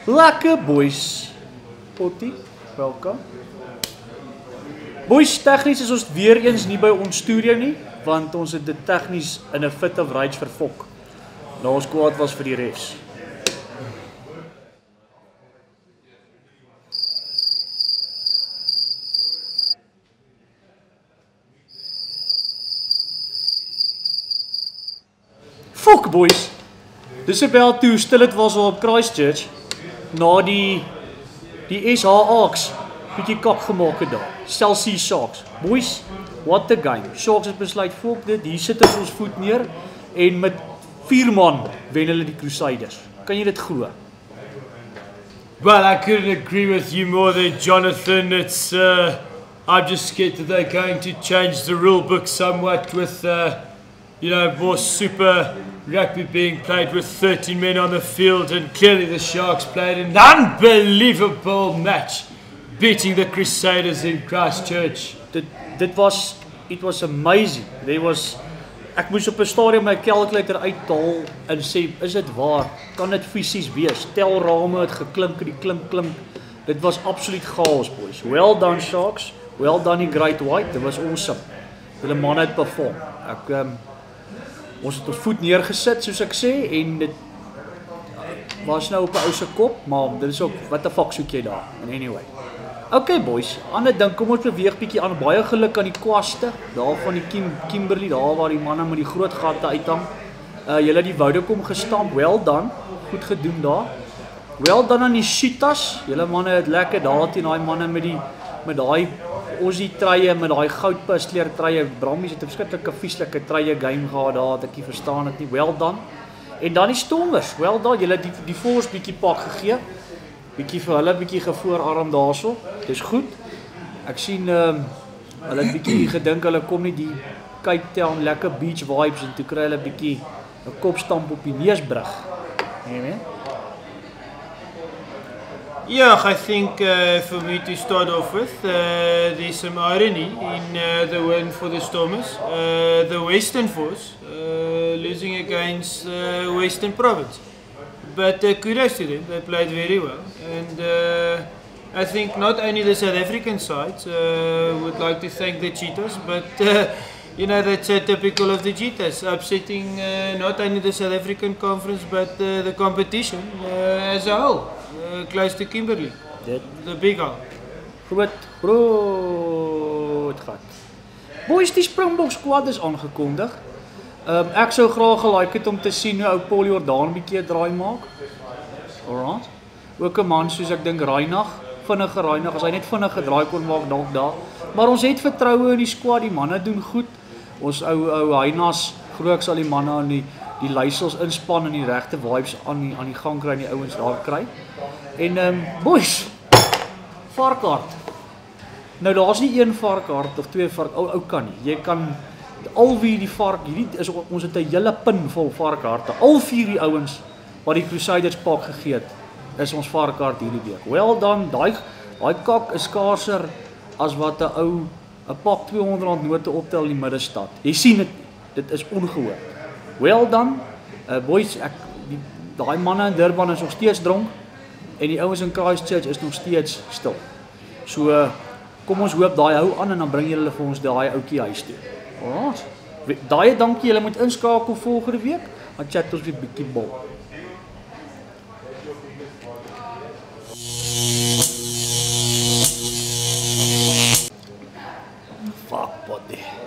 Lekker boys. Potty, welkom. Boys, tegnies is ons weer eens nie by ons studio nie, want ons het dit tegnies in 'n fit of rage verfok. Nou ons kwaad was vir die refs. Fok boys. Dis about toe stil het was op Christchurch na die SHA's bietjie kak gemaak het daar. Chelsea Sharks. Boys, what the game. Sharks het besluit fok dit. Hier sit ons voet neer en met 4 man wen hulle die Crusaders. Kan jy dit glo? Well, I couldn't agree with you more there, Jonathan. It's I'm just scared that they're going to change the rule book somewhat with more super rugby being played with 13 men on the field, and clearly the Sharks played an unbelievable match, beating the Crusaders in Christchurch. It was amazing. Ek moes op 'n stadium my calculator uithaal en sê, is dit waar? Kan dit fisies wees? Telrame het geklink, die klink. Dit was absoluut chaos, boys. Well done Sharks. Well done die Great White. Dit was awesome. Hulle manne het perform. Ons het ons voet neergesit soos ek sê en dit was nou op 'n ou se kop, maar dit is ook wat the fuck soek jy daar. And anyway. Okay boys, ander ding, kom ons beweeg bietjie aan. Baie geluk aan die kwaste daar van die Kimberley, daar waar die manne met die groot gatte uithang. Julle die woude kom gestamp. Well done. Goed gedoen daar. Well done aan die Cheetahs. Julle manne het lekker daar teen daai manne met daai Aussie truie, met daai goudpistleer truie. Brammies het 'n verskriklike vieslike truie game gehad daar, het ek nie verstaan dit nie. Well done. En dan die Stormers. Well done. Julle die Force bietjie pak gegee. Bietjie vir hulle bietjie gevoorarm daarso. Dis goed. Ek sien hulle het bietjie gedink hulle kom nie die Cape Town lekker beach vibes en toe kry hulle bietjie 'n kopstamp op die neusbrug. Nee. Yeah, I think for me to start off with, there's some irony in the win for the Stormers. The Western Force losing against Western Province. But kudos to them, they played very well. And I think not only the South African side would like to thank the Cheetahs, but that's typical of the Cheetahs, upsetting not only the South African conference, but the competition as a whole. Close to Kimberley, the big one. Groot gat. Boys, die Springbok squad is aangekondig. Ek sou graag gelike het om te sien hoe ou Paul Jordan bietjie 'n draai maak. Alright. Ook 'n man soos ek dink Reinagh, vinnige Reinagh, as hy net vinnige draai kon maak dalk daar. Maar ons het vertroue in die squad, die manne doen goed. Ons ou Heinas groot sal die manne aan die leisels inspan en die regte vibes aan die gang kry en die ouens daar kry. En boys, varkaart. Nou daar's nie een varkaart of 2 varkaart, ou kan nie. Jy kan alweer die vark, ons het 'n hele pin vol varkaarte. Al 4 die ouens wat die Crusaders pak gegee het, is ons varkaart hierdie week. Well done, daai kak is skaarser as wat 'n pak R200 note optel in die middestad. Jy sien dit is ongehoord. Well done, boys, daai manne in Durban is nog steeds dronk en die ouens in Christchurch is nog steeds stil. So kom ons hoop daai hou aan en dan bring julle vir ons daai ouetjie huis toe. Alright. Daai dankie, julle moet inskakel volgende week. Dan chat ons weer bietjie bol. Fuck body.